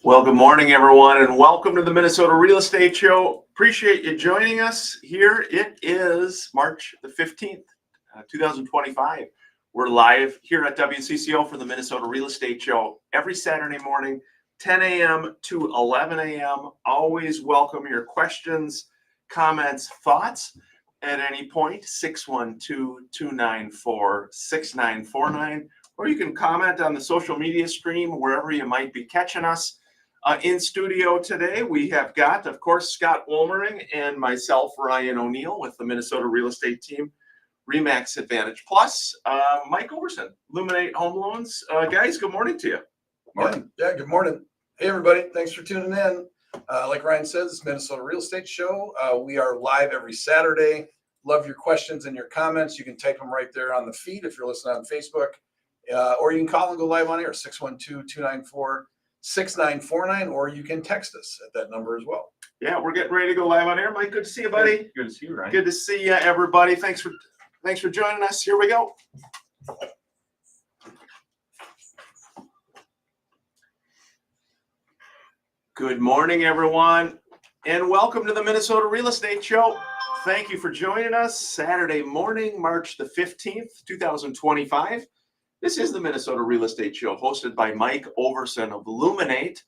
Well, good morning, everyone, and welcome to the Minnesota Real Estate Show. Appreciate you joining us here. It is March the 15th, 2025. We're live here at WCCO for the Minnesota Real Estate Show every Saturday morning, 10 a.m. to 11 a.m. Always welcome your questions, comments, thoughts at any point, 612-294-6949, or you can comment on the social media stream wherever you might be catching us. In studio today, we have got, of course, Scott Wolmering and myself, Ryan O'Neill, with the Minnesota Real Estate Team, RE/MAX Advantage Plus, Mike Overson, Luminate Home Loans. Guys, good morning to you. Morning. Yeah, good morning. Hey, everybody. Thanks for tuning in. Like Ryan says, it's Minnesota Real Estate Show. We are live every Saturday. Love your questions and your comments. You can type them right there on the feed if you're listening on Facebook, or you can call and go live on air, 612-294-6949, or you can text us at that number as well. Yeah, we're getting ready to go live on air. Mike, good to see you, buddy. Hey, good to see you, Ryan. Good to see you, everybody. Thanks for joining us. Here we go. Good morning, everyone, and welcome to the Minnesota Real Estate Show. Thank you for joining us Saturday morning, March the 15th, 2025. This is the Minnesota Real Estate Show, hosted by Mike Overson of Luminate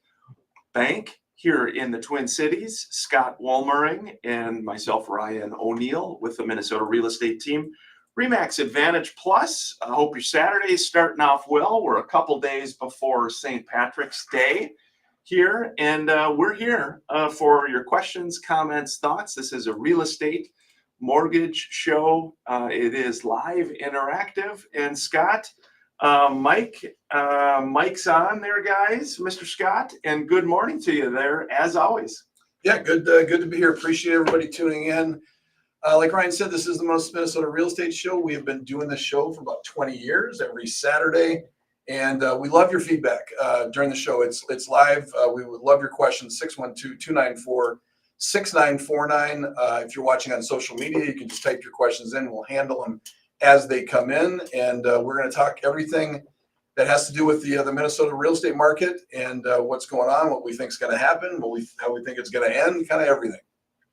Bank here in the Twin Cities, Scott Wolmering, and myself, Ryan O'Neill, with the Minnesota Real Estate Team, RE/MAX Advantage Plus. I hope your Saturday is starting off well. We're a couple days before St. Patrick's Day here, and we're here for your questions, comments, thoughts. This is a real estate mortgage show. It is live, interactive, and Scott, Mike's on there, guys, Mr. Scott, and good morning to you there, as always. Yeah, good to be here. Appreciate everybody tuning in. Like Ryan said, this is the most Minnesota Real Estate Show. We have been doing this show for about 20 years, every Saturday, and we love your feedback during the show. It's live. We would love your questions, 612-294-6949. If you're watching on social media, you can just type your questions in. We'll handle them as they come in, and we're going to talk everything that has to do with the Minnesota real estate market and what's going on, what we think is going to happen, how we think it's going to end, kind of everything.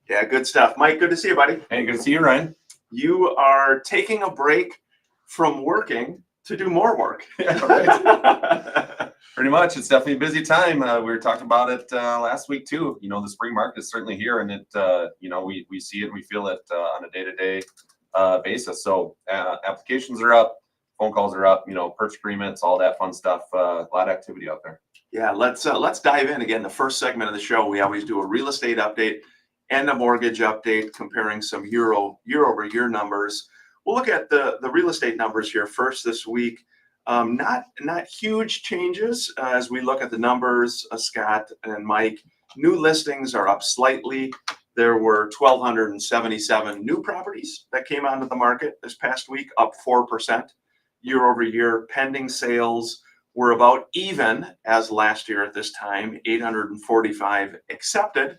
Yeah, good stuff. Mike, good to see you, buddy. Hey, good to see you, Ryan. You are taking a break from working to do more work. Yeah, right. Pretty much. It's definitely a busy time. We were talking about it last week too. You know, the spring market is certainly here, and it, we see it, and we feel it on a day-to-day basis. So applications are up, phone calls are up, purchase agreements, all that fun stuff. A lot of activity out there. Yeah, let's dive in. Again, the first segment of the show, we always do a real estate update and a mortgage update, comparing some year-over-year numbers. We'll look at the real estate numbers here first this week. Not huge changes as we look at the numbers, Scott and Mike. New listings are up slightly. There were 1,277 new properties that came onto the market this past week, up 4% year over year. Pending sales were about even as last year at this time, 845 accepted.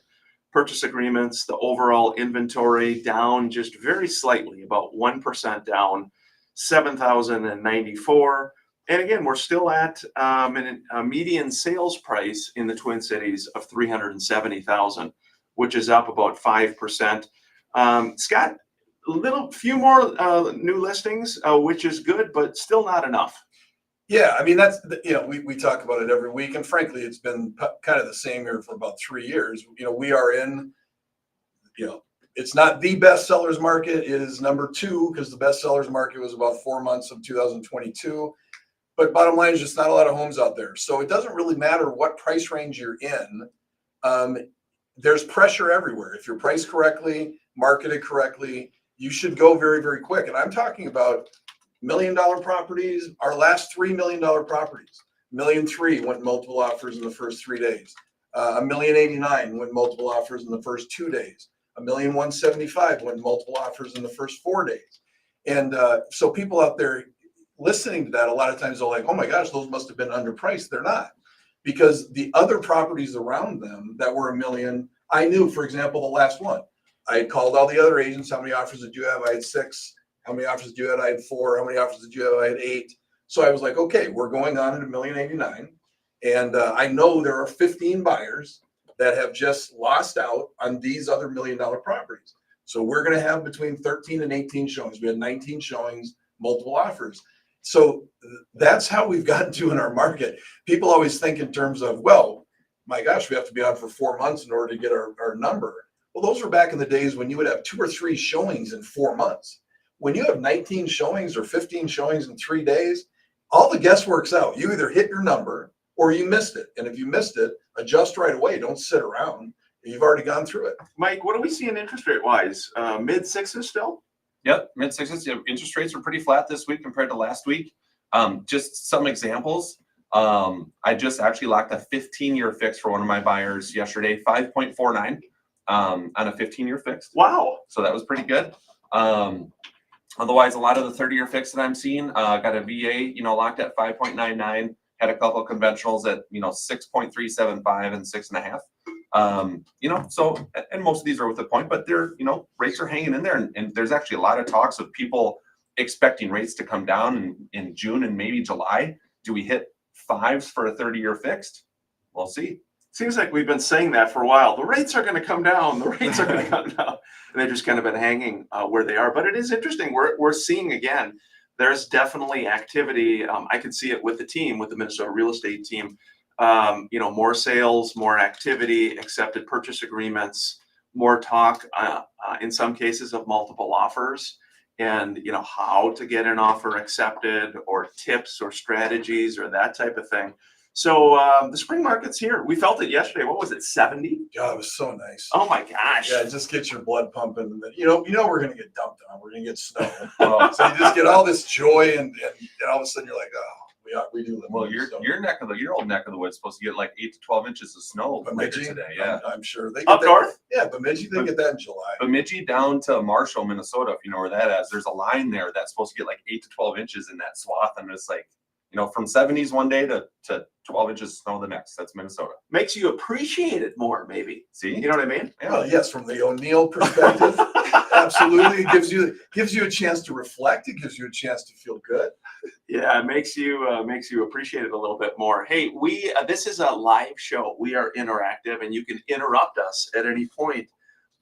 Purchase agreements, the overall inventory down just very slightly, about 1% down, 7,094. And again, we're still at a median sales price in the Twin Cities of $370,000, which is up about 5%. Scott, few more new listings, which is good, but still not enough. Yeah, I mean, that's, we talk about it every week, and frankly, it's been kind of the same here for about 3 years. We are in, it's not the best sellers market. It is number 2, because the best sellers market was about 4 months of 2022. But bottom line is just not a lot of homes out there. So it doesn't really matter what price range you're in. There's pressure everywhere. If you're priced correctly, marketed correctly, you should go very, very quick. And I'm talking about $1 million properties. Our last $3 million properties, $1.3 million went multiple offers in the first 3 days. $1.089 million went multiple offers in the first 2 days. $1.175 million went multiple offers in the first 4 days. And so people out there listening to that, a lot of times they're like, oh my gosh, those must have been underpriced. They're not, because the other properties around them that were $1 million, I knew, for example, the last one, I had called all the other agents. How many offers did you have? I had 6. How many offers did you have? I had 4. How many offers did you have? I had 8. So I was like, okay, we're going on at $1.089 million. And I know there are 15 buyers that have just lost out on these other $1 million properties. So we're going to have between 13 and 18 showings. We had 19 showings, multiple offers. So that's how we've gotten to in our market. People always think in terms of, well, my gosh, we have to be on for 4 months in order to get our number. Well, those were back in the days when you would have 2 or 3 showings in 4 months. When you have 19 showings or 15 showings in 3 days, all the guesswork's out. You either hit your number or you missed it. And if you missed it, adjust right away. Don't sit around. You've already gone through it. Mike, what do we see in interest rate wise? Mid sixes still? Yep, mid sixes. Interest rates are pretty flat this week compared to last week. Just some examples. I just actually locked a 15-year fix for one of my buyers yesterday, 5.49 on a 15-year fixed. Wow. So that was pretty good. Otherwise, a lot of the 30-year fix that I'm seeing, got a VA, locked at 5.99. Had a couple of conventionals at 6.375 and 6.5. So and most of these are with a point, but they're rates are hanging in there, and there's actually a lot of talks of people expecting rates to come down in June and maybe July. Do we hit 5s for a 30-year fixed? We'll see. Seems like we've been saying that for a while. The rates are going to come down. The rates are going to come down. And they've just kind of been hanging where they are. But it is interesting. We're seeing again, there's definitely activity. I can see it with the team, with the Minnesota real estate team. More sales, more activity, accepted purchase agreements, more talk in some cases of multiple offers, and how to get an offer accepted, or tips or strategies or that type of thing. So the spring market's here. We felt it yesterday. What was it, 70? God, it was so nice. Oh my gosh. Yeah, just get your blood pumping. And then, we're going to get dumped on. We're going to get snow. Well, So you just get all this joy, and all of a sudden you're like, oh, we do live. well, in your snow. your old neck of the woods is supposed to get like 8 to 12 inches of snow later Bemidji, today. Yeah. I'm sure they get Up that. north? Yeah, Bemidji, they get that in July. Bemidji down to Marshall, Minnesota, if you know where that is, there's a line there that's supposed to get like 8 to 12 inches in that swath, and it's like, from 70s one day to 12 inches of snow the next. That's Minnesota. Makes you appreciate it more, maybe. See? You know what I mean? Yeah. Well, yes, from the O'Neill perspective, absolutely. It gives you a chance to reflect. It gives you a chance to feel good. Yeah, it makes you appreciate it a little bit more. Hey, this is a live show. We are interactive, and you can interrupt us at any point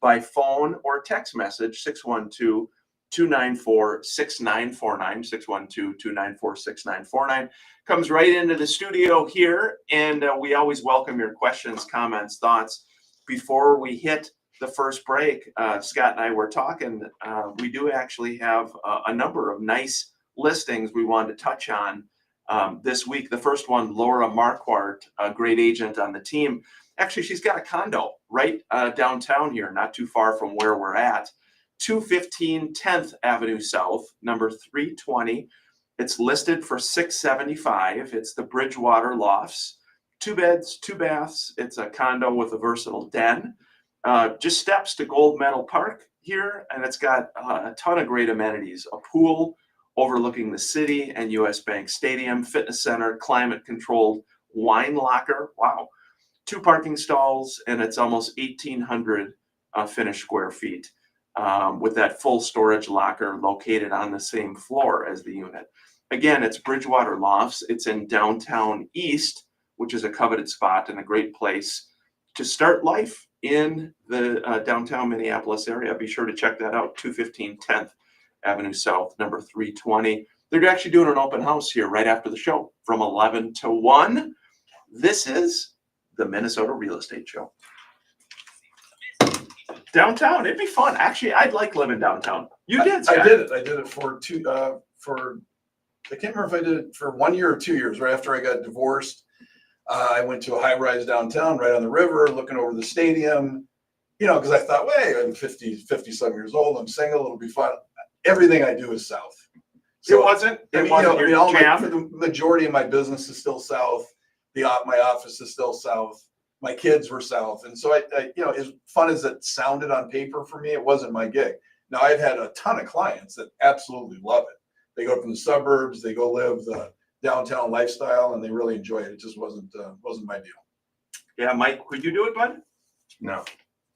by phone or text message, 612-294-6949, 612-294-6949. Comes right into the studio here, and we always welcome your questions, comments, thoughts. Before we hit the first break, Scott and I were talking. We do actually have a number of nice listings we wanted to touch on this week. The first one, Laura Marquardt, a great agent on the team. Actually, she's got a condo right downtown here, not too far from where we're at. 215 10th Avenue South, number 320. It's listed for $675. It's the Bridgewater Lofts. 2 beds, 2 baths. It's a condo with a versatile den. Just steps to Gold Medal Park here, and it's got a ton of great amenities. A pool overlooking the city and US Bank Stadium, fitness center, climate-controlled wine locker. Wow. 2 parking stalls, and it's almost 1,800 finished square feet. With that full storage locker located on the same floor as the unit. Again, it's Bridgewater Lofts. It's in downtown East, which is a coveted spot and a great place to start life in the downtown Minneapolis area. Be sure to check that out, 215 10th Avenue South, number 320. They're actually doing an open house here right after the show from 11 to 1. This is the Minnesota Real Estate Show. Downtown, it'd be fun. Actually, I'd like living downtown. You did, Scott. I did it for I can't remember if I did it for 1 year or 2 years. Right after I got divorced, I went to a high rise downtown, right on the river, looking over the stadium. Because I thought, wait, I'm 50-some years old. I'm single. It'll be fun. Everything I do is south. So it wasn't your jam? For the majority of my business is still south. My office is still south. My kids were south. And so I as fun as it sounded on paper for me, it wasn't my gig. Now I've had a ton of clients that absolutely love it. They go from the suburbs, they go live the downtown lifestyle, and they really enjoy it. It just wasn't my deal. Yeah, Mike, could you do it, bud? No.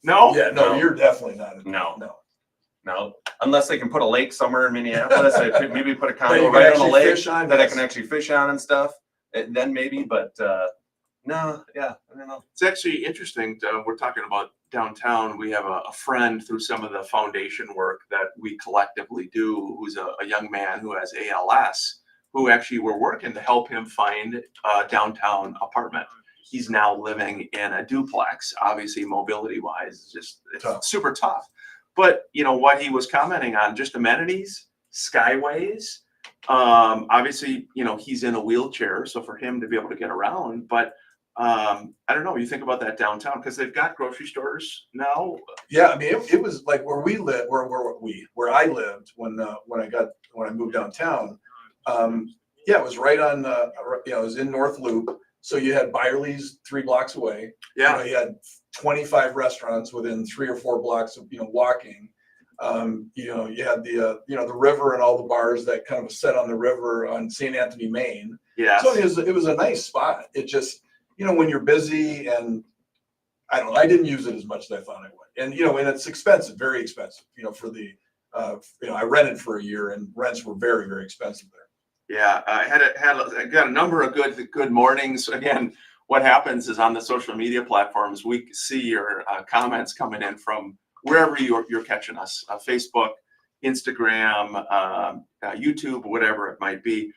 No? Yeah, no, you're definitely not. No. Unless they can put a lake somewhere in Minneapolis, I could maybe put a That condo you can right on the actually lake fish on, that I yes. can actually fish on and stuff. Then maybe, but No, yeah, I don't know. It's actually interesting. We're talking about downtown. We have a friend through some of the foundation work that we collectively do, who's a young man who has ALS, who actually we're working to help him find a downtown apartment. He's now living in a duplex. Obviously, mobility wise, it's Tough. super tough. But you know what he was commenting on, just amenities, skyways. Obviously, you know, he's in a wheelchair, so for him to be able to get around, but I don't know. You think about that downtown because they've got grocery stores now. Yeah, I mean, it was like where we live, where I lived when I moved downtown. Yeah, it was right on. You know, it was in North Loop, so you had Byerly's 3 blocks away. Yeah, You know, you had 25 restaurants within 3 or 4 blocks of walking. You know, you had the the river and all the bars that kind of set on the river on St. Anthony, Maine. yeah. So it was a nice spot. It just, you know, when you're busy, and I don't know, I didn't use it as much as I thought I would. And, you know, and it's expensive, very expensive, you know, for the, I rented for a year and rents were very, very expensive there. Yeah, I got a number of good mornings. Again, what happens is on the social media platforms, we see your comments coming in from wherever you're catching us, Facebook, Instagram, YouTube, whatever it might be.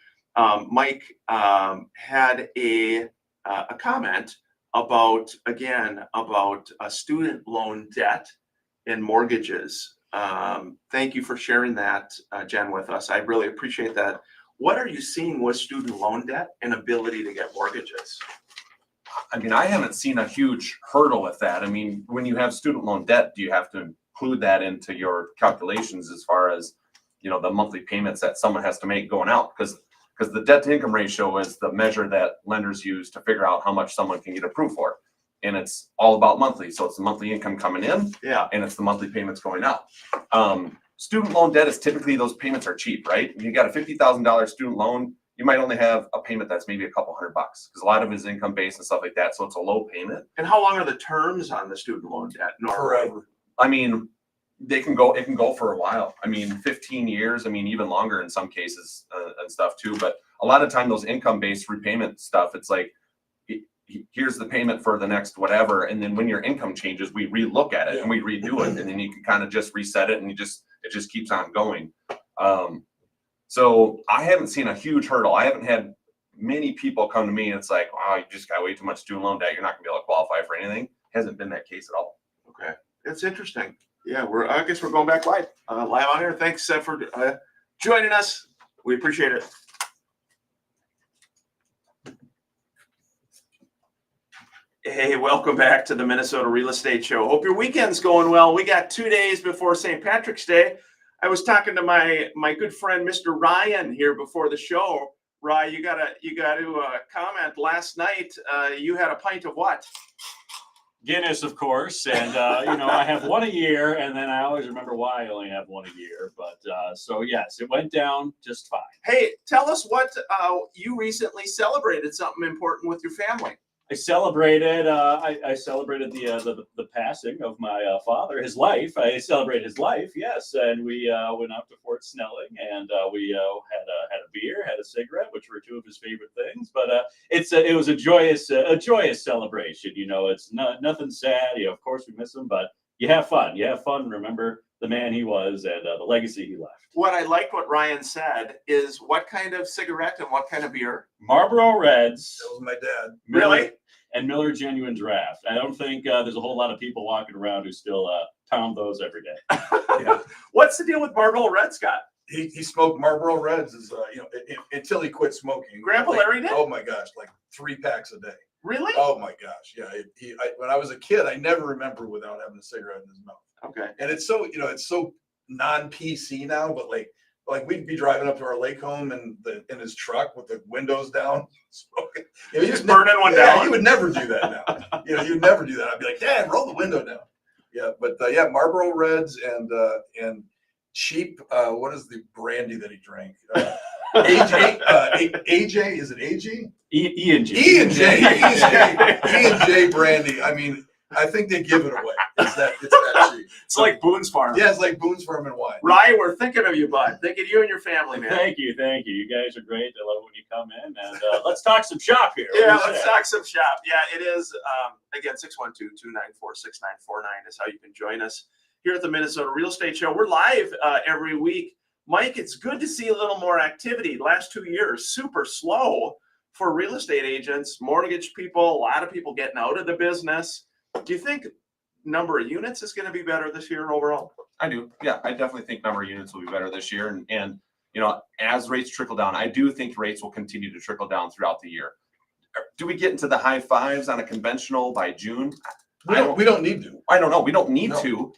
Mike had a comment about student loan debt and mortgages. Thank you for sharing that, Jen, with us. I really appreciate that. What are you seeing with student loan debt and ability to get mortgages? I mean, I haven't seen a huge hurdle with that. I mean, when you have student loan debt, do you have to include that into your calculations as far as, you know, the monthly payments that someone has to make going out? Because the debt to income ratio is the measure that lenders use to figure out how much someone can get approved for. And it's all about monthly. So it's the monthly income coming in, Yeah, and it's the monthly payments going out. Student loan debt is typically, those payments are cheap, right? When you got a $50,000 student loan, you might only have a payment that's maybe a couple $100 because a lot of it is income based and stuff like that. So it's a low payment. and how long are the terms on the student loan debt? Forever. I mean, it can go for a while. I mean, 15 years, I mean, even longer in some cases and stuff too. But a lot of time those income-based repayment stuff, it's like, here's the payment for the next whatever. And then when your income changes, we relook at it and we redo it. And then you can kind of just reset it and it just keeps on going. So I haven't seen a huge hurdle. I haven't had many people come to me and it's like, wow, you just got way too much student loan debt. You're not gonna be able to qualify for anything. Hasn't been that case at all. Okay, it's interesting. Yeah, I guess we're going back live on here. Thanks for joining us. We appreciate it. Hey, welcome back to the Minnesota Real Estate Show. Hope your weekend's going well. We got 2 days before St. Patrick's Day. I was talking to my good friend, Mr. Ryan, here before the show. Ryan, you gotta comment. Last night, you had a pint of what? Guinness, of course, and you know, I have one a year, and then I always remember why I only have one a year. But so yes, it went down just fine. Hey, tell us what you recently celebrated something important with your family. I celebrated. I celebrated the passing of my father, his life. I celebrated his life, yes, and we went out to Fort Snelling, and we had a beer, had a cigarette, which were 2 of his favorite things. But it was a joyous celebration. You know, it's nothing sad. You know, of course we miss him, but you have fun. You have fun. Remember the man he was and the legacy he left. What I liked what Ryan said is what kind of cigarette and what kind of beer? Marlboro Reds. That was my dad. Really? And Miller Genuine Draft. I don't think there's a whole lot of people walking around who still pound those every day. Yeah. What's the deal with Marlboro Red, Scott? He smoked Marlboro Reds until he quit smoking. Grandpa Larry did? Oh my gosh, like 3 packs a day. Really? Oh my gosh, yeah. When I was a kid, I never remember without having a cigarette in his mouth. Okay. And it's so non-PC now, but like we'd be driving up to our lake home in his truck with the windows down, smoking. You know, Just burning one down. You would never do that now. You know, you'd never do that. I'd be like, Dad, roll the window down. Yeah, but yeah, Marlboro Reds and cheap. What is the brandy that he drank? AJ, is it AG? E&J. E&J brandy. I mean, I think they give it away. It's that cheap. It's like Boone's Farm. Yeah, it's like Boone's Farm and wine. Ryan, we're thinking of you, bud. Thinking of you and your family, man. Thank you. You guys are great. I love when you come in. And let's talk some shop here. Yeah, What do you let's say? talk some shop. Yeah, it is. Again, 612-294-6949 is how you can join us here at the Minnesota Real Estate Show. We're live every week. Mike, it's good to see a little more activity. Last 2 years, super slow for real estate agents, mortgage people, a lot of people getting out of the business. Do you think number of units is going to be better this year overall? I do. Yeah, I definitely think number of units will be better this year. And as rates trickle down, I do think rates will continue to trickle down throughout the year. Do we get into the high fives on a conventional by June? We don't need to. I don't know. We don't need No. to.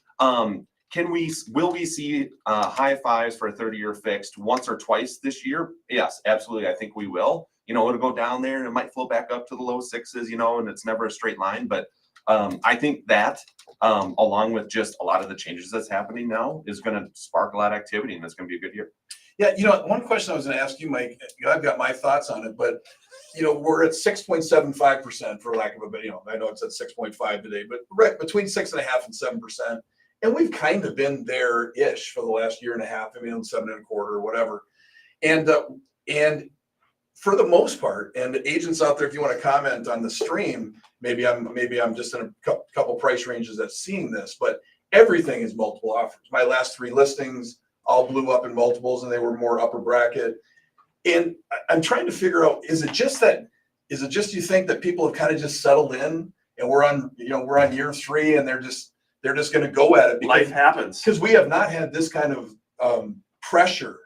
Will we see high fives for a 30-year fixed once or twice this year? Yes, absolutely. I think we will. It'll go down there and it might flow back up to the low sixes, and it's never a straight line. But I think that along with just a lot of the changes that's happening now is going to spark a lot of activity, and it's going to be a good year. Yeah, one question I was going to ask you, Mike, I've got my thoughts on it, but we're at 6.75% for lack of a better, I know it's at 6.5 today, but right between 6.5% and 7%. And we've kind of been there-ish for the last year and a half, 7.25 or whatever. And for the most part, and the agents out there, if you want to comment on the stream, maybe I'm just in a couple price ranges that's seeing this, but everything is multiple offers. My last 3 listings all blew up in multiples and they were more upper bracket. And I'm trying to figure out, is it just you think that people have kind of just settled in and we're on year 3 and they're just going to go at it? Life happens. Because we have not had this kind of pressure.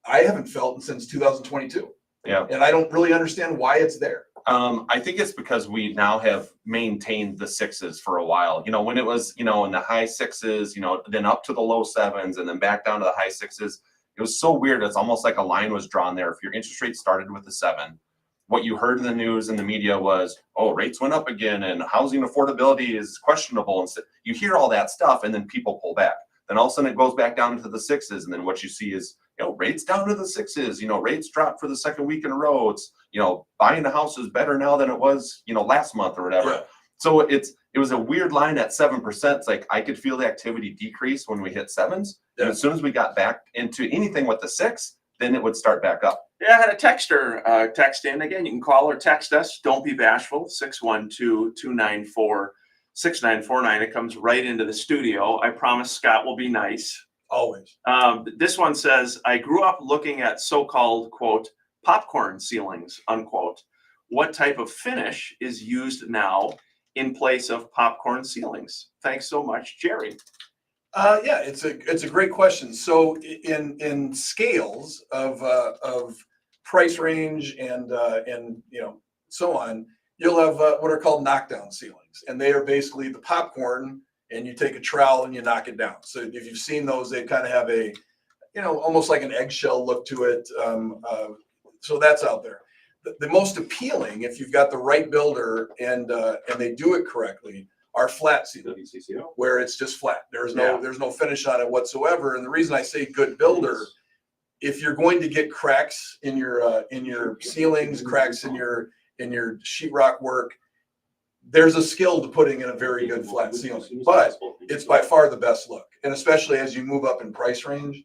I haven't felt since 2022. Yeah. And I don't really understand why it's there. I think it's because we now have maintained the sixes for a while. When it was, in the high sixes, then up to the low sevens and then back down to the high sixes. It was so weird. It's almost like a line was drawn there. If your interest rate started with a 7, what you heard in the news and the media was, oh, rates went up again and housing affordability is questionable. And so you hear all that stuff and then people pull back. Then all of a sudden it goes back down into the 6s. And then what you see is, rates down to the 6s, rates dropped for the second week in a row. It's, buying a house is better now than it was, last month or whatever. Yeah. So it was a weird line at 7%. It's like I could feel the activity decrease when we hit 7s. Yeah. And as soon as we got back into anything with the 6, then it would start back up. Yeah, I had a texter text in. Again, you can call or text us. Don't be bashful. 612-294-6949. It comes right into the studio. I promise Scott will be nice. Always. This one says, I grew up looking at so-called, quote, popcorn ceilings, unquote. What type of finish is used now in place of popcorn ceilings? Thanks so much, Jerry. Yeah, it's a great question. So in scales of price range and so on, you'll have what are called knockdown ceilings, and they are basically the popcorn, and you take a trowel and you knock it down. So if you've seen those, they kind of have a almost like an eggshell look to it. So that's out there. The most appealing, if you've got the right builder and they do it correctly, are flat ceilings, where it's just flat. There's no finish on it whatsoever. And the reason I say good builder, if you're going to get cracks in your ceilings, cracks in your sheetrock work, there's a skill to putting in a very good flat ceiling. But it's by far the best look, and especially as you move up in price range,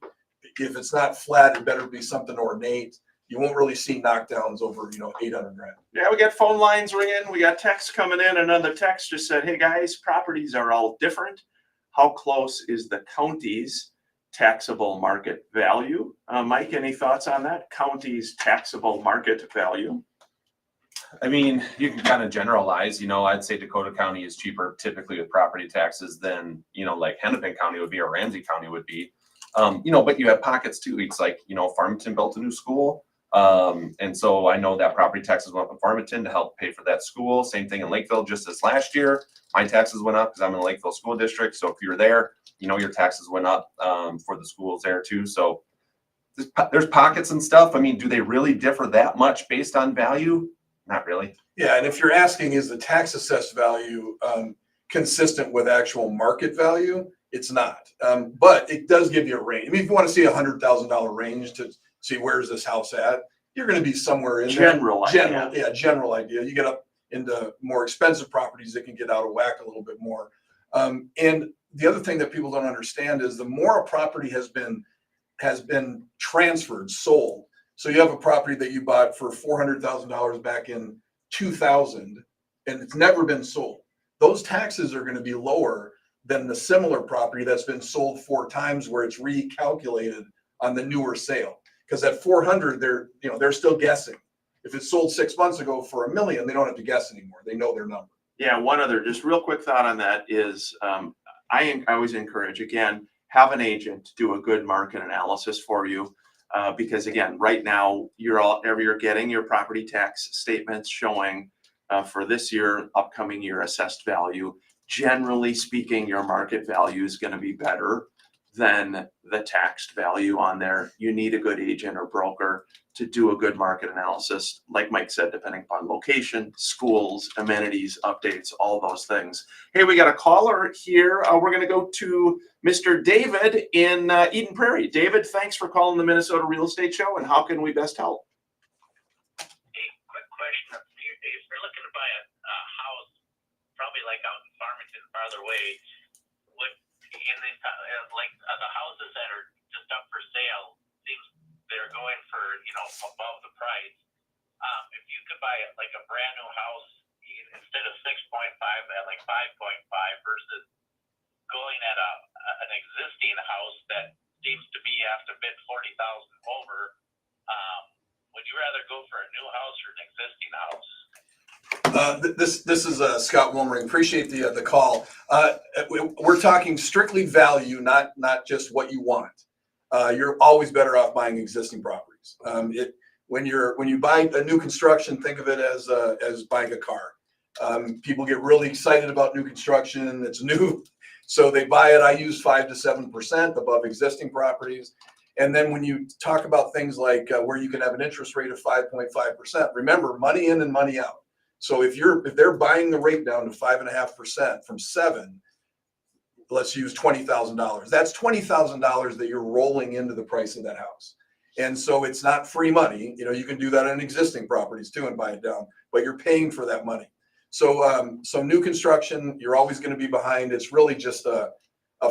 if it's not flat, it better be something ornate. You won't really see knockdowns over, $800,000. Yeah, we got phone lines ringing. We got texts coming in. Another text just said, hey guys, properties are all different. How close is the county's taxable market value? Mike, any thoughts on that? County's taxable market value? I mean, you can kind of generalize, I'd say Dakota County is cheaper typically with property taxes than, like Hennepin County would be or Ramsey County would be. But you have pockets too. It's like, Farmington built a new school. And so I know that property taxes went up in Farmington to help pay for that school. Same thing in Lakeville, just as last year. My taxes went up because I'm in the Lakeville School District. So if you're there, your taxes went up for the schools there too. So there's pockets and stuff. I mean, do they really differ that much based on value? Not really. Yeah. And if you're asking, is the tax assessed value consistent with actual market value? It's not. But it does give you a range. I mean, if you want to see $100,000 range to see where's this house at, you're going to be somewhere in General there. idea. General idea. You get up into more expensive properties that can get out of whack a little bit more. And the other thing that people don't understand is the more a property has been transferred, sold, So you have a property that you bought for $400,000 back in 2000, and it's never been sold. Those taxes are going to be lower than the similar property that's been sold 4 times, where it's recalculated on the newer sale. Because at 400, they're still guessing. If it's sold 6 months ago for $1 million, they don't have to guess anymore. They know their number. Yeah, one other just real quick thought on that is I always encourage, again, have an agent do a good market analysis for you. Because again, right now you're getting your property tax statements showing for this year, upcoming year assessed value. Generally speaking, your market value is going to be better than the taxed value on there. You need a good agent or broker to do a good market analysis, like Mike said, depending upon location, schools, amenities, updates, all those things. Hey, we got a caller here. We're going to go to Mr. David in Eden Prairie. David, thanks for calling the Minnesota Real Estate Show, and how can we best help? Hey, quick question. If you're looking to buy a house, probably like out in Farmington, farther away, would in the like the houses that are just up for sale, seems they're going for above the price. If you could buy like a brand new house instead of 6.5 at like 5.5 versus going at an existing house that seems to me have to bid 40,000 over, would you rather go for a new house or an existing house? This is Scott Wilmering. Appreciate the call. We're talking strictly value, not just what you want. You're always better off buying existing properties. When you buy a new construction, think of it as buying a car. People get really excited about new construction. It's new, so they buy it. I use 5 to 7% above existing properties. And then when you talk about things like where you can have an interest rate of 5.5%, remember, money in and money out. So if they're buying the rate down to 5.5% from 7, let's use $20,000. That's $20,000 that you're rolling into the price of that house. And so it's not free money. You can do that on existing properties too and buy it down, but you're paying for that money. So new construction, you're always going to be behind. It's really just a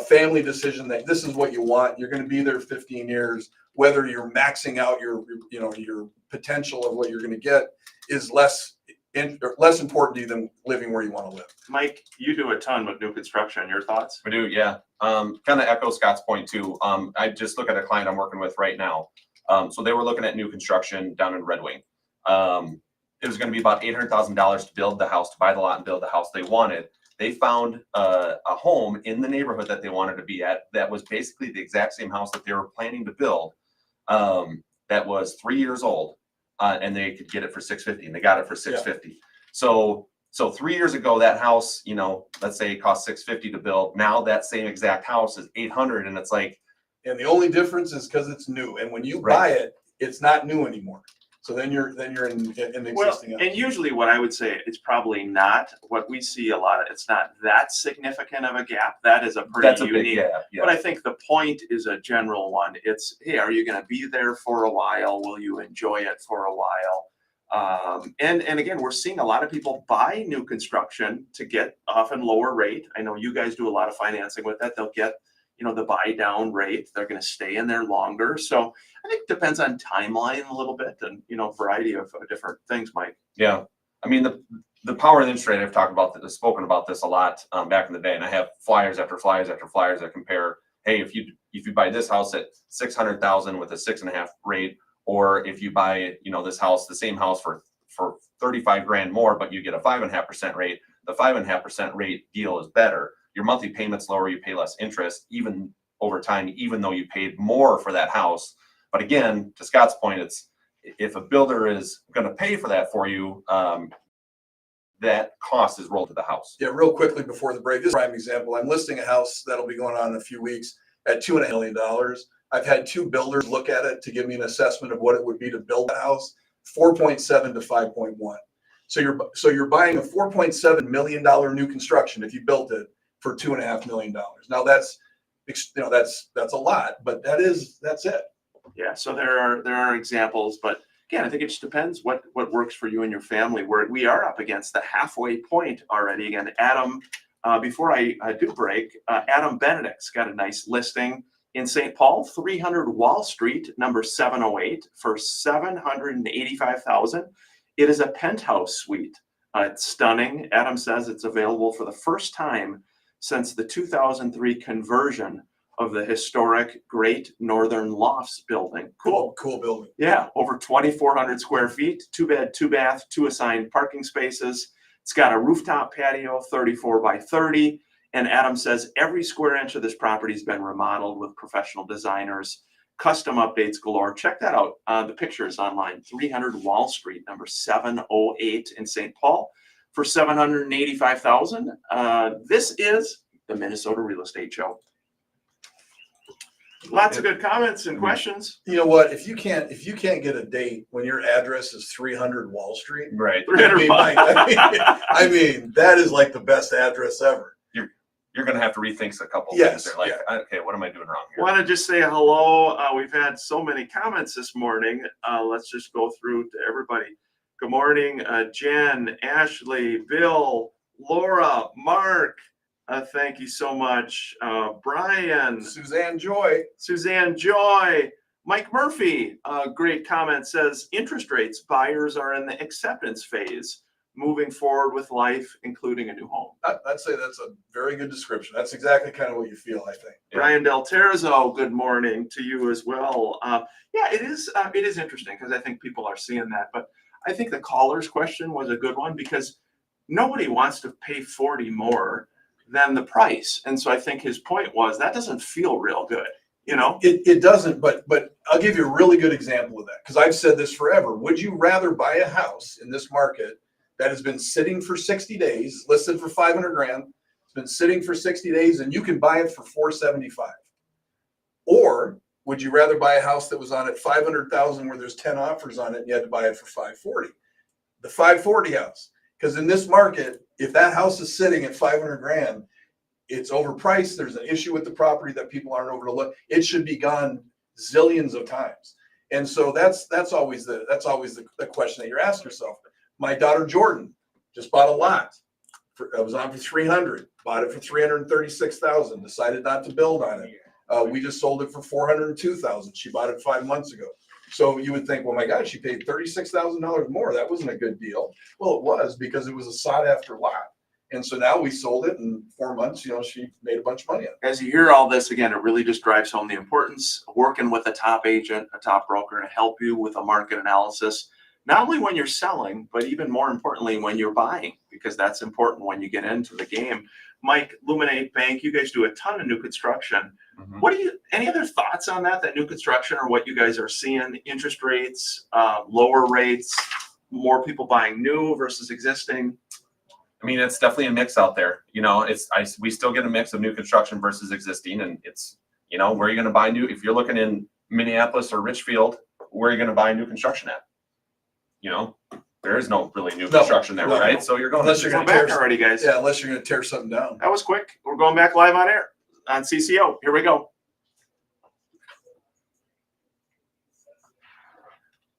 family decision that this is what you want. You're going to be there 15 years. Whether you're maxing out your potential of what you're going to get is less important to you than living where you want to live. Mike, you do a ton with new construction. Your thoughts? We do, yeah. Kind of echo Scott's point too. I just look at a client I'm working with right now. So they were looking at new construction down in Red Wing. It was going to be about $800,000 to build the house, to buy the lot and build the house they wanted. They found a home in the neighborhood that they wanted to be at that was basically the exact same house that they were planning to build. That was 3 years old, and they could get it for $650,000, and they got it for $650,000. So 3 years ago, that house, let's say it cost $650,000 to build. Now that same exact house is $800,000, and it's like. And the only difference is because it's new, and when you buy it, it's not new anymore. So then you're in the existing house. And usually what I would say, it's probably not what we see a lot of. It's not that significant of a gap. That is a pretty unique. Big gap, yeah. But I think the point is a general one. It's, hey, are you going to be there for a while? Will you enjoy it for a while? And again, we're seeing a lot of people buy new construction to get often lower rate. I know you guys do a lot of financing with that. They'll get the buy down rate. They're going to stay in there longer. So I think it depends on timeline a little bit and, variety of different things, Mike. Yeah. I mean, the power of the interest rate, I've spoken about this a lot back in the day, and I have flyers after flyers after flyers that compare, hey, if you buy this house at $600,000 with a 6.5 rate, or if you buy, this house, the same house for $35,000 more, but you get a 5.5% rate, the 5.5% rate deal is better. Your monthly payment's lower, you pay less interest, even over time, even though you paid more for that house. But again, to Scott's point, it's if a builder is going to pay for that for you, that cost is rolled to the house. Yeah, real quickly before the break, this is a prime example. I'm listing a house that'll be going on in a few weeks at $2.5 million. I've had 2 builders look at it to give me an assessment of what it would be to build the house, 4.7 to 5.1. So you're buying a $4.7 million new construction if you built it for $2.5 million. Now that's a lot, but that's it. Yeah. So there are examples, but again, I think it just depends what works for you and your family. We are up against the halfway point already. Again, Adam, before I do break, Adam Benedict's got a nice listing In St. Paul, 300 Wall Street, number 708, for $785,000. It is a penthouse suite. It's stunning. Adam says it's available for the first time since the 2003 conversion of the historic Great Northern Lofts building. Cool. Cool building. Yeah, over 2,400 square feet, 2-bed, 2-bath, 2 assigned parking spaces. It's got a rooftop patio, 34 by 30. And Adam says every square inch of this property has been remodeled with professional designers, custom updates galore. Check that out. The picture is online. 300 Wall Street, number 708 in St. Paul for $785,000. This is the Minnesota Real Estate Show. Lots of good comments and questions. You know what? If you can't get a date when your address is 300 Wall Street, Right. 300 I mean, that is like the best address ever. You're going to have to rethink a couple Yes, things there. Like, okay, what am I doing wrong here? Want to just say hello. We've had so many comments this morning. Let's just go through to everybody. Good morning, Jen, Ashley, Bill, Laura, Mark. Thank you so much. Brian, Suzanne Joy. Suzanne Joy, Mike Murphy. Great comment, says interest rates. Buyers are in the acceptance phase, moving forward with life, including a new home. I'd say that's a very good description. That's exactly kind of what you feel, I think. Yeah. Brian Del Terzo, good morning to you as well. Yeah, it is interesting because I think people are seeing that. But I think the caller's question was a good one because nobody wants to pay 40 more than the price. And so I think his point was that doesn't feel real good, you know? It doesn't, but I'll give you a really good example of that because I've said this forever. Would you rather buy a house in this market that has been sitting for 60 days, listed for 500 grand, it's been sitting for 60 days, and you can buy it for 475? Or would you rather buy a house that was on at 500,000 where there's 10 offers on it and you had to buy it for 540? The 540 house. Because in this market, if that house is sitting at 500 grand, it's overpriced. There's an issue with the property that people aren't over to look. It should be gone zillions of times. And so that's always the question that you're asking yourself. My daughter Jordan just bought a lot. I was on for 300, bought it for 336,000, decided not to build on it. We just sold it for 402,000. She bought it 5 months ago. So you would think, well, my God, she paid $36,000 more. That wasn't a good deal. Well, it was because it was a sought after lot. And so now we sold it in 4 months, she made a bunch of money on it. As you hear all this, again, it really just drives home the importance of working with a top agent, a top broker to help you with a market analysis, not only when you're selling, but even more importantly, when you're buying, because that's important when you get into the game. Mike, Luminate Bank, you guys do a ton of new construction. Mhm. Any other thoughts on that new construction or what you guys are seeing? Interest rates, lower rates, more people buying new versus existing? I mean, it's definitely a mix out there. We still get a mix of new construction versus existing, and it's, where are you going to buy new? If you're looking in Minneapolis or Richfield, where are you going to buy new construction at? There is no really new construction there, no. right? So you're going Unless to you're We're gonna back already, guys. Yeah, unless you're going to tear something down. That was quick. We're going back live on air on CCO. Here we go.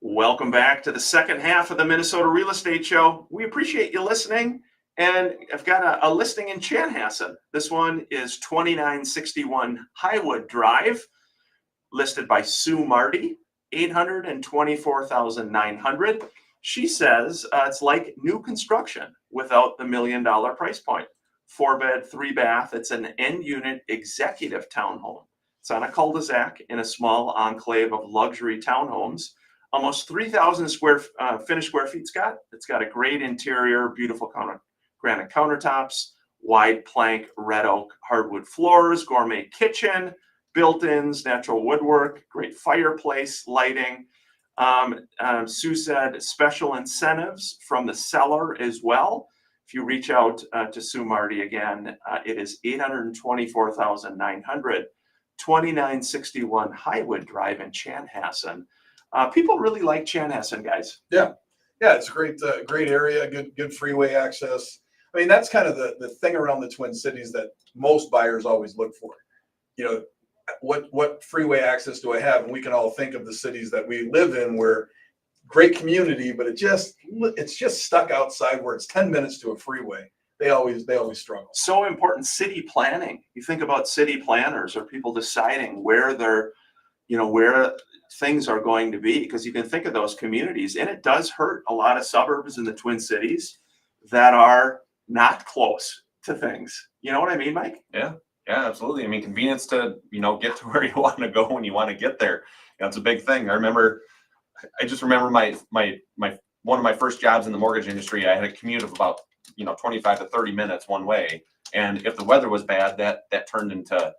Welcome back to the second half of the Minnesota Real Estate Show. We appreciate you listening. And I've got a listing in Chanhassen. This one is 2961 Highwood Drive, listed by Sue Marty, $824,900. She says it's like new construction without the $1 million price point. 4-bed, 3-bath. It's an end unit executive townhome. It's on a cul-de-sac in a small enclave of luxury townhomes. Almost 3,000 finished square feet, Scott. It's got a great interior, beautiful granite countertops, wide plank red oak hardwood floors, gourmet kitchen, built-ins, natural woodwork, great fireplace, lighting. Sue said special incentives from the seller as well. If you reach out to Sue Marty again, it is $824,900, 2961 Highwood Drive in Chanhassen. People really like Chanhassen, guys. Yeah, it's a great area, good freeway access. I mean, that's kind of the thing around the Twin Cities that most buyers always look for. What freeway access do I have? And we can all think of the cities that we live in where great community, but it's just stuck outside where it's 10 minutes to a freeway. they always struggle. So important. City planning. You think about city planners or people deciding where they're, where things are going to be, because you can think of those communities, and it does hurt a lot of suburbs in the Twin Cities that are not close to things. You know what I mean, Mike? Yeah, absolutely. I mean, convenience to, get to where you want to go when you want to get there. It's a big thing. I just remember my one of my first jobs in the mortgage industry. I had a commute of about 25 to 30 minutes one way, and if the weather was bad, that turned into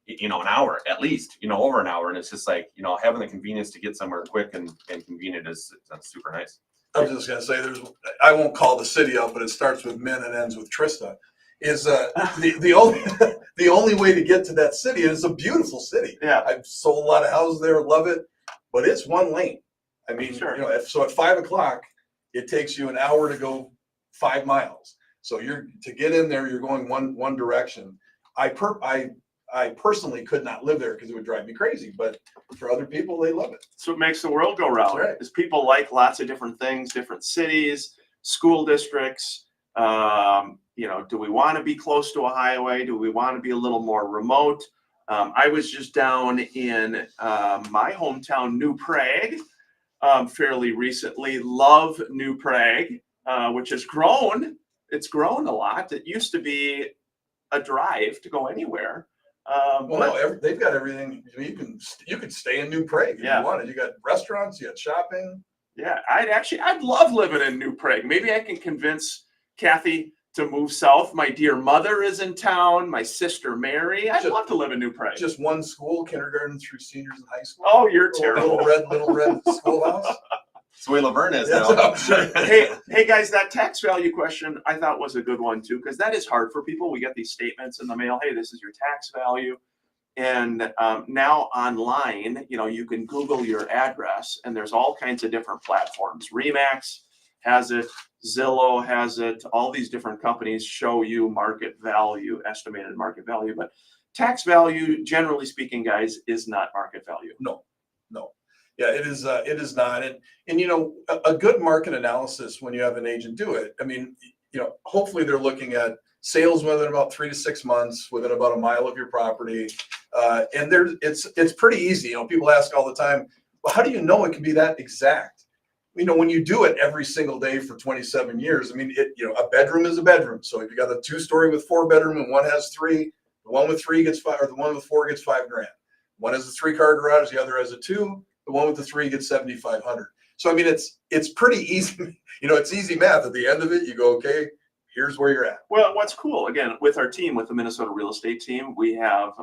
an hour at least, over an hour. And it's just like, having the convenience to get somewhere quick and convenient is super nice. I was just gonna say, I won't call the city out, but it starts with Min and ends with Trista. Is the only the only way to get to that city, and it's a beautiful city. Yeah. I've sold a lot of houses there, love it, but it's one lane. I mean, Sure. so at 5 o'clock, it takes you an hour to go 5 miles. So to get in there, you're going one direction. I personally could not live there because it would drive me crazy, but for other people, they love it. So it makes the world go round. That's right. Is people like lots of different things, different cities, school districts. Do we want to be close to a highway? Do we want to be a little more remote? I was just down in my hometown, New Prague, fairly recently. Love New Prague, which has grown. It's grown a lot. It used to be a drive to go anywhere. They've got everything. You can stay in New Prague if you wanted. You got restaurants, you got shopping. Yeah, I'd love living in New Prague. Maybe I can convince Kathy to move south. My dear mother is in town. My sister Mary. I'd love to live in New Prague. Just one school, kindergarten through seniors in high school. Oh, you're terrible. Little red schoolhouse. That's the way Laverne is That's now. what I'm sure. Hey guys, that tax value question I thought was a good one too, because that is hard for people. We get these statements in the mail. Hey, this is your tax value. And now online, you can Google your address, and there's all kinds of different platforms. Remax has it, Zillow has it. All these different companies show you market value, estimated market value. But tax value, generally speaking, guys, is not market value. No. Yeah, it is. It is not. And a good market analysis when you have an agent do it. I mean, hopefully they're looking at sales within about 3 to 6 months, within about a mile of your property, and it's pretty easy. People ask all the time, well, how do you know it can be that exact? When you do it every single day for 27 years, I mean, a bedroom is a bedroom. So if you got a 2-story with 4 bedroom and one has 3, the one with 3 gets 5, or the one with 4 gets $5,000. One has a 3-car garage, the other has a 2. The one with the 3 gets $7,500. So I mean, it's pretty easy. It's easy math. At the end of it, you go, okay, here's where you're at. Well, what's cool, again, with our team, with the Minnesota real estate team, we have,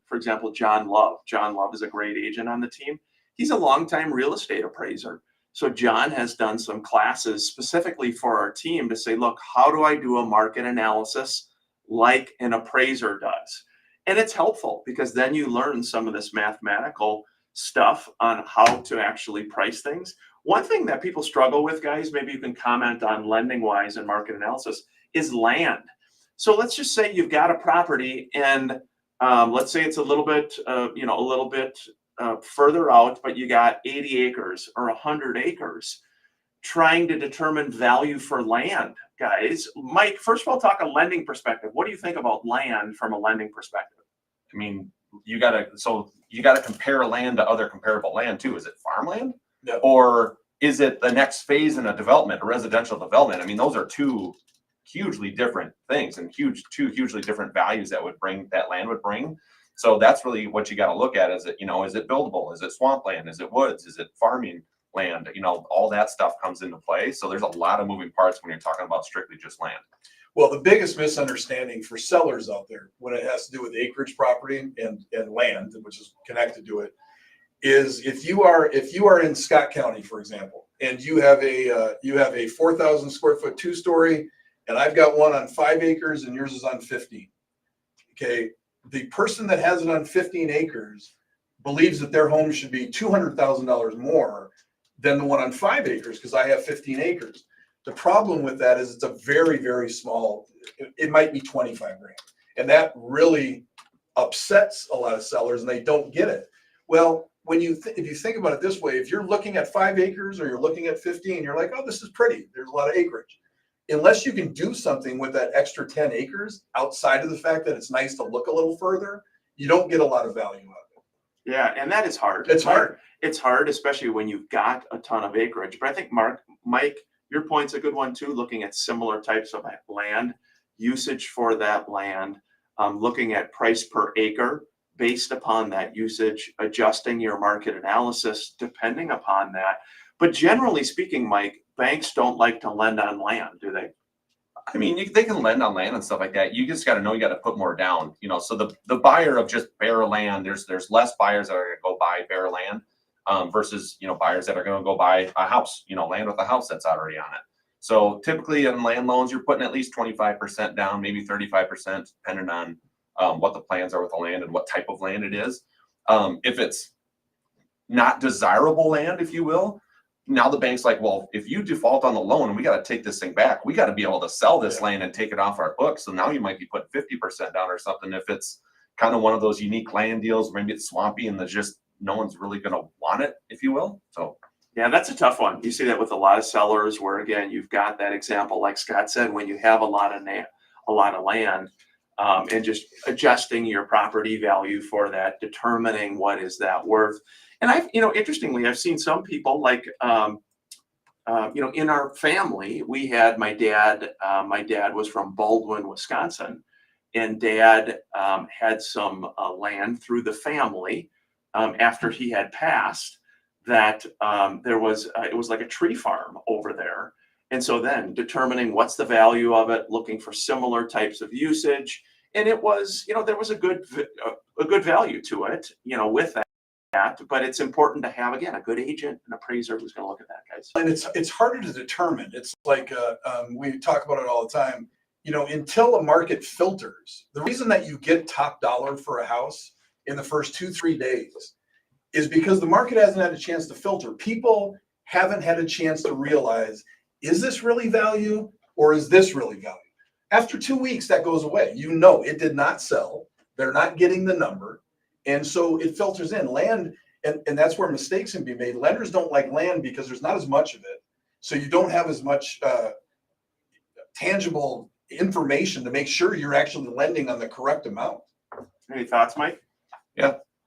for example, John Love. John Love is a great agent on the team. He's a longtime real estate appraiser. So John has done some classes specifically for our team to say, look, how do I do a market analysis like an appraiser does? And it's helpful because then you learn some of this mathematical stuff on how to actually price things. One thing that people struggle with, guys, maybe you can comment on lending wise and market analysis, is land. So let's just say you've got a property and let's say it's a little bit further out, but you got 80 acres or 100 acres. Trying to determine value for land, guys. Mike, first of all, talk a lending perspective. What do you think about land from a lending perspective? I mean, you gotta compare land to other comparable land too. Is it farmland? Yeah. Or is it the next phase in a development, a residential development? I mean, those are two hugely different things and two hugely different values that land would bring. So that's really what you got to look at. Is it buildable? Is it swampland? Is it woods? Is it farming land? All that stuff comes into play. So there's a lot of moving parts when you're talking about strictly just land. Well, the biggest misunderstanding for sellers out there when it has to do with acreage property and land, which is connected to it, is if you are in Scott County, for example, and you have a 4,000 square foot 2-story, and I've got one on 5 acres and yours is on 15. Okay, the person that has it on 15 acres believes that their home should be $200,000 more than the one on 5 acres because I have 15 acres. The problem with that is it's a very, very small, it might be $25,000. And that really upsets a lot of sellers and they don't get it. Well, if you think about it this way, if you're looking at 5 acres or you're looking at 15, you're like, oh, this is pretty. There's a lot of acreage. unless you can do something with that extra 10 acres outside of the fact that it's nice to look a little further, you don't get a lot of value out of Yeah, and that is hard. it. It's hard. It's hard, especially when you've got a ton of acreage. But I think Mike, your point's a good one too, looking at similar types of land, usage for that land, looking at price per acre based upon that usage, adjusting your market analysis depending upon that. But generally speaking, Mike, banks don't like to lend on land, do they? I mean, they can lend on land and stuff like that. You just got to know you got to put more down. So the buyer of just bare land, there's less buyers that are going to go buy bare land versus buyers that are going to go buy a house, land with a house that's already on it. So typically in land loans, you're putting at least 25% down, maybe 35%, depending on what the plans are with the land and what type of land it is. If it's not desirable land, if you will, now the bank's like, well, if you default on the loan and we got to take this thing back, we got to be able to sell this land and take it off our books. So now you might be putting 50% down or something if it's kind of one of those unique land deals. Maybe it's swampy and there's just no one's really going to want it, if you will. So yeah, that's a tough one. You see that with a lot of sellers where, again, you've got that example, like Scott said, when you have a lot of land and just adjusting your property value for that, determining what is that worth. And interestingly, I've seen some people like, in our family, we had my dad was from Baldwin, Wisconsin, and Dad had some land through the family after he had passed that it was like a tree farm over there. And so then determining what's the value of it, looking for similar types of usage. And it was, there was a good value to it, with that. But it's important to have, again, a good agent, an appraiser who's going to look at that, guys. And it's harder to determine. It's like we talk about it all the time. Until a market filters, the reason that you get top dollar for a house in the first 2-3 days is because the market hasn't had a chance to filter. People haven't had a chance to realize, is this really value or is this really value? After 2 weeks, that goes away. It did not sell. They're not getting the number. And so it filters in land. And that's where mistakes can be made. Lenders don't like land because there's not as much of it. So you don't have as much tangible information to make sure you're actually lending on the correct amount. Any thoughts, Mike?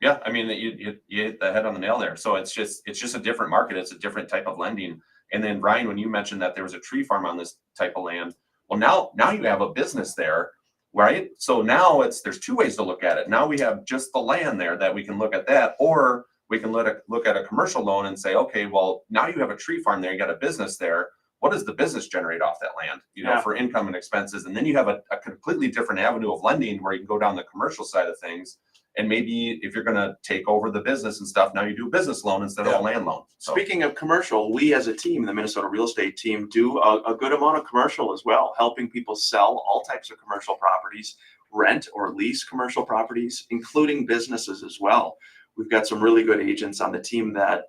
yeah, I mean, you hit the head on the nail there. So it's just a different market. It's a different type of lending. And then Brian, when you mentioned that there was a tree farm on this type of land, well, now you have a business there, right? So now there's two ways to look at it. Now we have just the land there that we can look at that, or we can look at a commercial loan and say, okay, well, now you have a tree farm there, you got a business there. What does the business generate off that land, for income and expenses? And then you have a completely different avenue of lending where you can go down the commercial side of things. And maybe if you're going to take over the business and stuff, now you do a business loan instead of a land loan. So. Speaking of commercial, we as a team, the Minnesota Real Estate Team, do a good amount of commercial as well, helping people sell all types of commercial properties, rent or lease commercial properties, including businesses as well. We've got some really good agents on the team that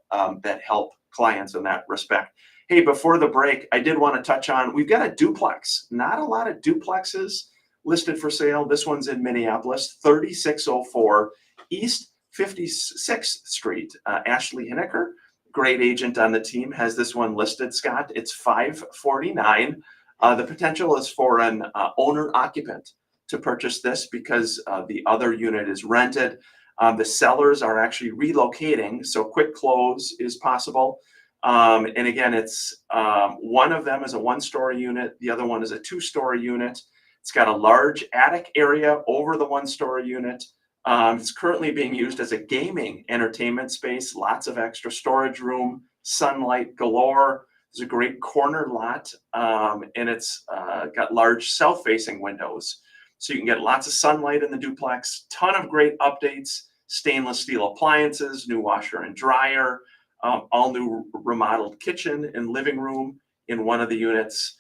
help clients in that respect. Hey, before the break, I did want to touch on, we've got a duplex. Not a lot of duplexes listed for sale. This one's in Minneapolis, 3604 East 56th Street. Ashley Hineker, great agent on the team, has this one listed, Scott. It's $549. The potential is for an owner-occupant to purchase this because the other unit is rented. The sellers are actually relocating, so quick close is possible. And again, it's one of them is a one-story unit. The other one is a two-story unit. It's got a large attic area over the one-story unit. It's currently being used as a gaming entertainment space, lots of extra storage room, sunlight galore. There's a great corner lot, and it's got large south-facing windows. So you can get lots of sunlight in the duplex, ton of great updates, stainless steel appliances, new washer and dryer, all new remodeled kitchen and living room in one of the units.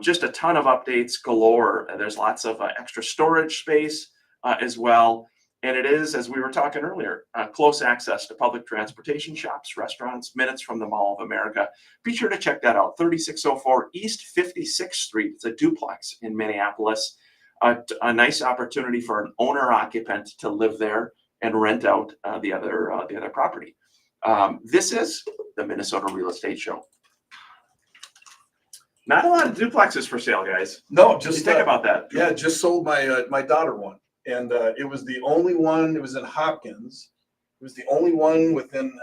Just a ton of updates galore. There's lots of extra storage space as well. And it is, as we were talking earlier, close access to public transportation, shops, restaurants, minutes from the Mall of America. Be sure to check that out. 3604 East 56th Street. It's a duplex in Minneapolis. A nice opportunity for an owner-occupant to live there and rent out the other property. This is the Minnesota Real Estate Show. Not a lot of duplexes for sale, guys. No, Just just think about that. Yeah, just sold my my daughter one, and it was the only one. It was in Hopkins. It was the only one within,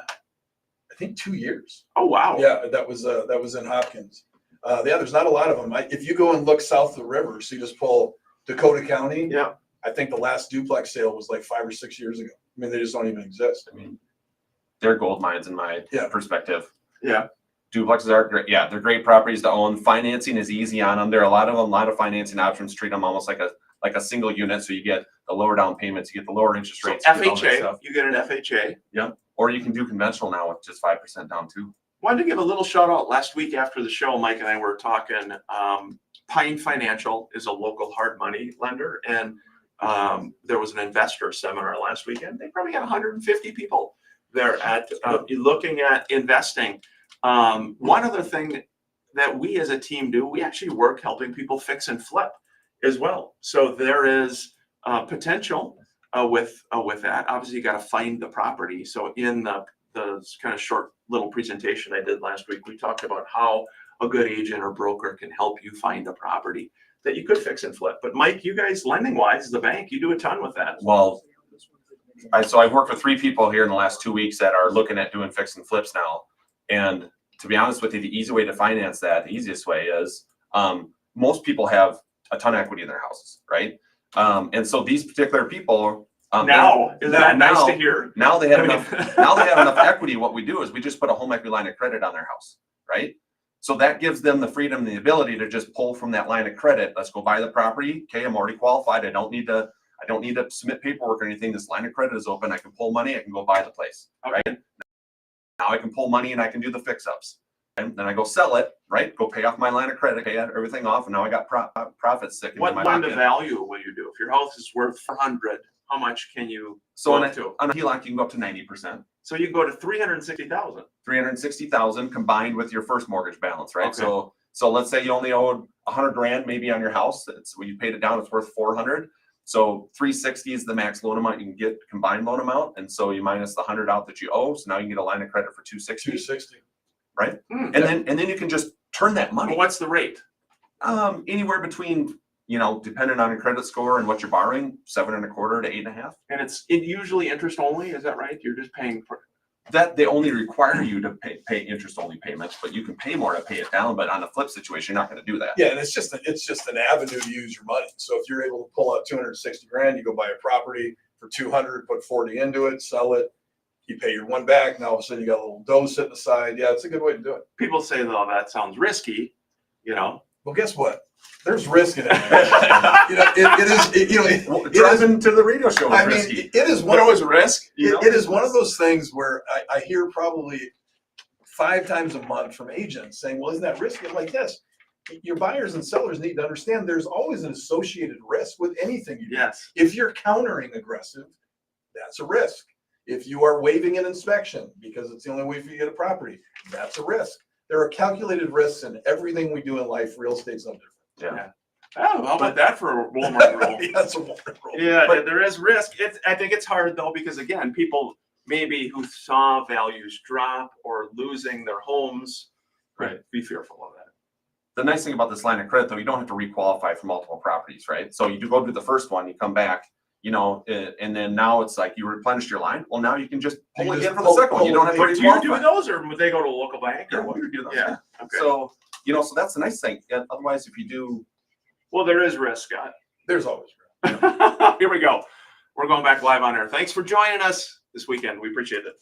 I think, 2 years. Oh, wow. Yeah, that was in Hopkins. Yeah, there's not a lot of them. If you go and look south of the river, so you just pull Dakota County. Yeah. I think the last duplex sale was like 5 or 6 years ago. I mean, they just don't even exist. I mean, they're gold mines in my Yeah. perspective. Yeah. Duplexes are great. Yeah, they're great properties to own. Financing is easy on them. There are a lot of financing options. Treat them almost like a single unit. So you get the lower down payments, you get the lower interest So rates. you get all that FHA, stuff. you get an FHA. Or you can do conventional now with just 5% down too. Wanted to give a little shout out last week after the show. Mike and I were talking. Pine Financial is a local hard money lender, and there was an investor seminar last weekend. They probably had 150 people there at looking at investing. One other thing that we as a team do, we actually work helping people fix and flip as well. So there is potential with that. Obviously, you got to find the property. So in the kind of short little presentation I did last week, we talked about how a good agent or broker can help you find a property that you could fix and flip. But Mike, you guys, lending wise, the bank, you do a ton with that. Well, so I've worked with 3 people here in the last 2 weeks that are looking at doing fix and flips now. And to be honest with you, the easy way to finance that, the easiest way is most people have a ton of equity in their houses, right? And so these particular people Now, is that nice to hear? Now they have I mean- enough. Now they have enough equity. What we do is we just put a home equity line of credit on their house, right? So that gives them the freedom and the ability to just pull from that line of credit. Let's go buy the property. Okay, I'm already qualified. I don't need to submit paperwork or anything. This line of credit is open. I can pull money. I can go buy the place. Okay. Right? Now I can pull money and I can do the fix ups. And then I go sell it, right? Go pay off my line of credit, pay everything off, and now I got profits sticking What in my kind of pocket. value will you do? If your house is worth 400, how much can you So go on up to? a HELOC, you can go up to 90%. So you can go to 360,000. 360,000 combined with your first mortgage balance, right? Okay. So let's say you only owed 100 grand maybe on your house. It's when you paid it down, it's worth 400. So 360 is the max loan amount you can get, combined loan amount, and so you minus the 100 out that you owe. So now you can get a line of credit for 260, 260. right? Hmm. And then you can just turn that money. Well, what's the rate? Anywhere between, depending on your credit score and what you're borrowing, 7.25 to 8.5. And it's usually interest only, is that right? You're just paying for. That they only require you to pay interest only payments, but you can pay more to pay it down. But on the flip situation, you're not going to do that. Yeah, and it's just an avenue to use your money. So if you're able to pull out 260 grand, you go buy a property for 200, put 40 into it, sell it, you pay your one back. Now all of a sudden you got a little dough sitting aside. Yeah, it's a good way to do it. People say, though, that sounds risky, Well, guess what? There's risk in it. It is. Driving to the radio show is I mean, risky. it is one There of was risk. it is one of those things where I hear probably 5 times a month from agents saying, well, isn't that risky? I'm like, yes. Your buyers and sellers need to understand there's always an associated risk with anything you do. Yes. If you're countering aggressive, that's a risk. If you are waiving an inspection because it's the only way for you to get a property, that's a risk. There are calculated risks in everything we do in life. Real estate's no different. Yeah. Oh, how about that for a Walmart rule? Yeah, that's a wonderful. Yeah, But- there is risk. I think it's hard though, because again, people maybe who saw values drop or losing their homes, Right. be fearful of that. The nice thing about this line of credit, though, you don't have to requalify for multiple properties, right? So you do go to the first one, you come back, and then now it's like you replenished your line. Well, now you can just pull You again just for the pull- second one. You don't have to Do you do requalify. those, or would they go to a local bank, or Yeah, what? we do those. Yeah. Okay. So so that's the nice thing. Yeah, otherwise, if you do, Well, there is risk, Scott. There's always risk. Here we go. We're going back live on air. Thanks for joining us this weekend. We appreciate it.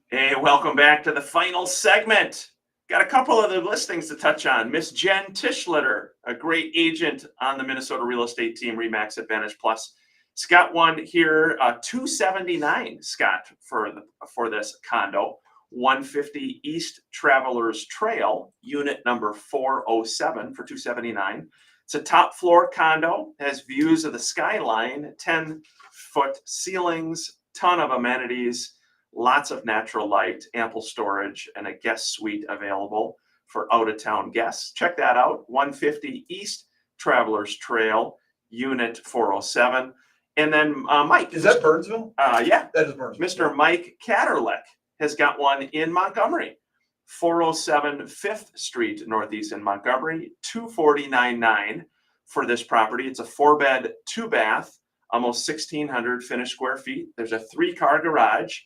Hey, welcome back to the final segment. Got a couple of the listings to touch on. Miss Jen Tischlitter, a great agent on the Minnesota real estate team, Remax Advantage Plus. Scott one here, 279, Scott, for this condo. 150 East Travelers Trail, unit number 407 for 279. It's a top floor condo, has views of the skyline, 10-foot ceilings, ton of amenities, lots of natural light, ample storage, and a guest suite available for out-of-town guests. Check that out, 150 East Travelers Trail, unit 407. And then Mike. Is that Burnsville? Yeah. That is Burnsville. Mr. Mike Catterlick has got one in Montgomery, 407 5th Street Northeast in Montgomery, $249,900 for this property. It's a 4-bed, 2-bath, almost 1,600 finished square feet. There's a 3-car garage,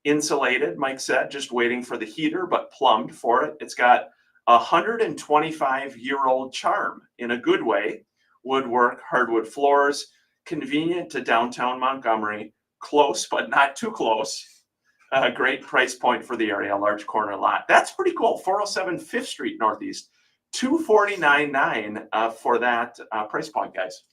insulated, Mike said, just waiting for the heater, but plumbed for it. It's got a 125-year-old charm in a good way. Woodwork, hardwood floors, convenient to downtown Montgomery, close but not too close. A great price point for the area, large corner lot. That's pretty cool. 407 5th Street Northeast, $249,900 for that price point, guys.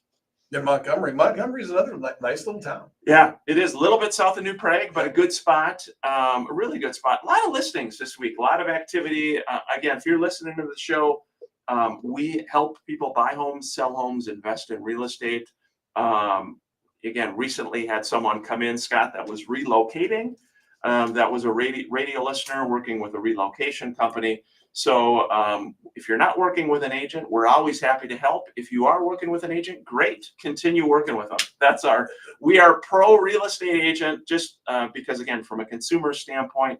Yeah, Montgomery. Montgomery's another nice little town. Yeah, it is a little bit south of New Prague, but a good spot, a really good spot. A lot of listings this week, a lot of activity. Again, if you're listening to the show, we help people buy homes, sell homes, invest in real estate. Again, recently had someone come in, Scott, that was relocating. That was a radio listener working with a relocation company. So if you're not working with an agent, we're always happy to help. If you are working with an agent, great. Continue working with them. We are pro real estate agent, just because, again, from a consumer standpoint,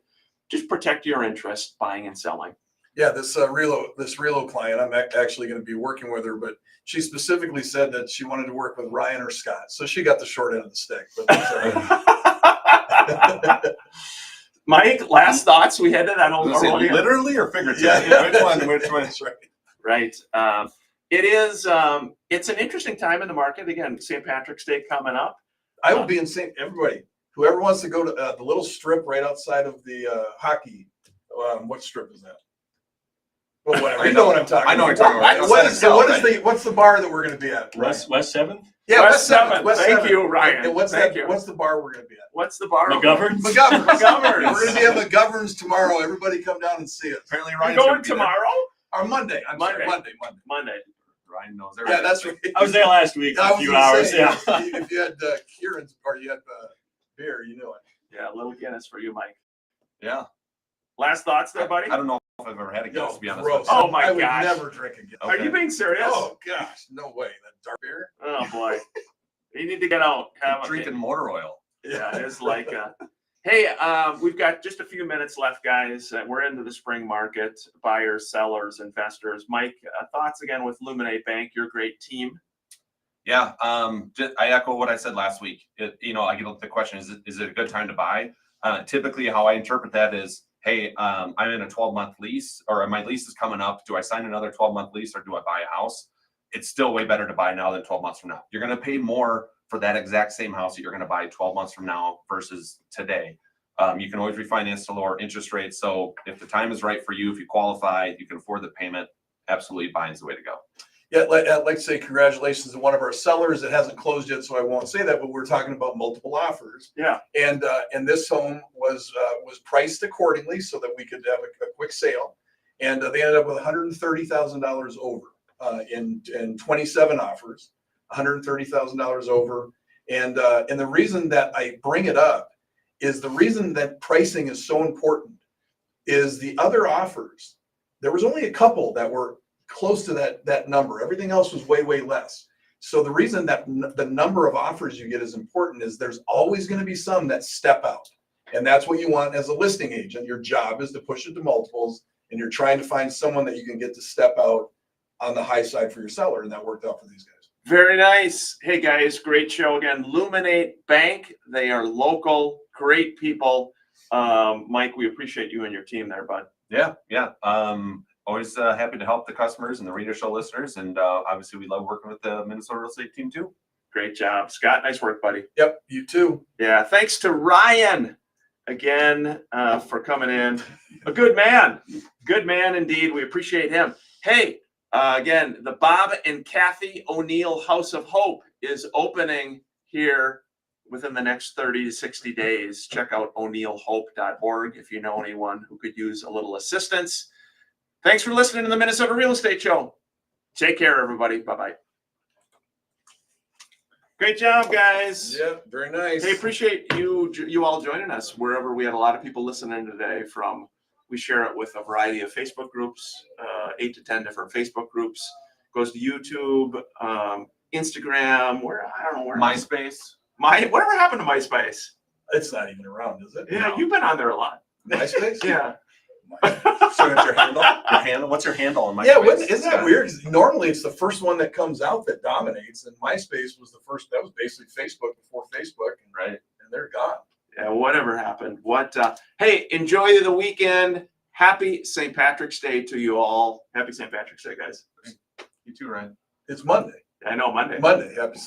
just protect your interest buying and selling. Yeah, this Relo client, I'm actually going to be working with her, but she specifically said that she wanted to work with Ryan or Scott. So she got the short end of the stick. But that's all right. Mike, last thoughts we had to that old literally or figuratively? Yeah. Which one? That's right. Right. It is. It's an interesting time in the market. Again, St. Patrick's Day coming up. I will be in everybody, whoever wants to go to the little strip right outside of the hockey. What strip is that? Well, whatever. You know what I'm talking about. I know what you're talking about. What's the bar that we're going to be at? West 7th? Yeah, West 7th. West Thank 7th. you, Ryan. And what's Thank that? you. What's the bar we're going to be at? What's the bar? McGovern's? McGovern's. McGovern's. We're going to be at McGovern's tomorrow. Everybody come down and see us. Apparently, You're Ryan's going gonna be there. tomorrow? Or Monday. I'm sorry, Monday. Monday. Ryan knows Yeah, everything. that's right. I was there last week for I a was few gonna hours. say, Yeah. If you had Kieran's or you had beer, you knew it. Yeah, a little Guinness for you, Mike. Yeah. Last thoughts there, buddy? I don't know if I've ever had a Guinness, to be honest. gross. with you. Oh, my I would gosh. never drink again. Are you being serious? Oh gosh, no way. That dark beer. Oh, boy. You need to get out. Drinking motor oil. Yeah, it's like, hey, we've got just a few minutes left, guys. We're into the spring market, buyers, sellers, investors. Mike, thoughts again with Luminate Bank, your great team. Yeah, I echo what I said last week. I get the question: is it a good time to buy? Typically, how I interpret that is, hey, I'm in a 12-month lease, or my lease is coming up. Do I sign another 12-month lease, or do I buy a house? It's still way better to buy now than 12 months from now. You're going to pay more for that exact same house that you're going to buy 12 months from now versus today. You can always refinance to lower interest rates. So if the time is right for you, if you qualify, you can afford the payment, absolutely buying is the way to go. Yeah, I'd like to say congratulations to one of our sellers. It hasn't closed yet, so I won't say that. But we're talking about multiple offers. Yeah. And this home was priced accordingly so that we could have a quick sale. And they ended up with $130,000 over in 27 offers, $130,000 over. And the reason that I bring it up is the reason that pricing is so important is the other offers. There was only a couple that were close to that number. Everything else was way, way less. So the reason that the number of offers you get is important is there's always going to be some that step out. And that's what you want as a listing agent. Your job is to push it to multiples, and you're trying to find someone that you can get to step out on the high side for your seller. And that worked out for these guys. Very nice. Hey, guys, great show again. Luminate Bank. They are local, great people. Mike, we appreciate you and your team there, bud. Yeah. Always happy to help the customers and the radio show listeners. And obviously, we love working with the Minnesota real estate team too. Great job. Scott, nice work, buddy. Yep, you too. Yeah, thanks to Ryan again for coming in. A good man indeed. We appreciate him. Hey, again, the Bob and Kathy O'Neill House of Hope is opening here within the next 30 to 60 days. Check out o'neillhope.org if you know anyone who could use a little assistance. Thanks for listening to the Minnesota Real Estate Show. Take care, everybody. Bye-bye. Great job, guys. Yeah, very nice. Hey, appreciate you all joining us wherever. We had a lot of people listening today from, we share it with a variety of Facebook groups, 8 to 10 different Facebook groups. Goes to YouTube, Instagram, I don't know where. MySpace. Whatever happened to MySpace? It's not even around, is it? Yeah, you've been on there a lot. MySpace? Yeah. So it's your handle? Your handle? What's your handle on MySpace? Yeah, isn't that weird? 'Cause normally it's the first one that comes out that dominates, and MySpace was the first. That was basically Facebook before Facebook, and, Right. and they're gone. Yeah, whatever happened. Hey, enjoy the weekend. Happy St. Patrick's Day to you all. Happy St. Patrick's Day, guys. You too, Ryan. It's Monday. I know, Monday. Monday. Happy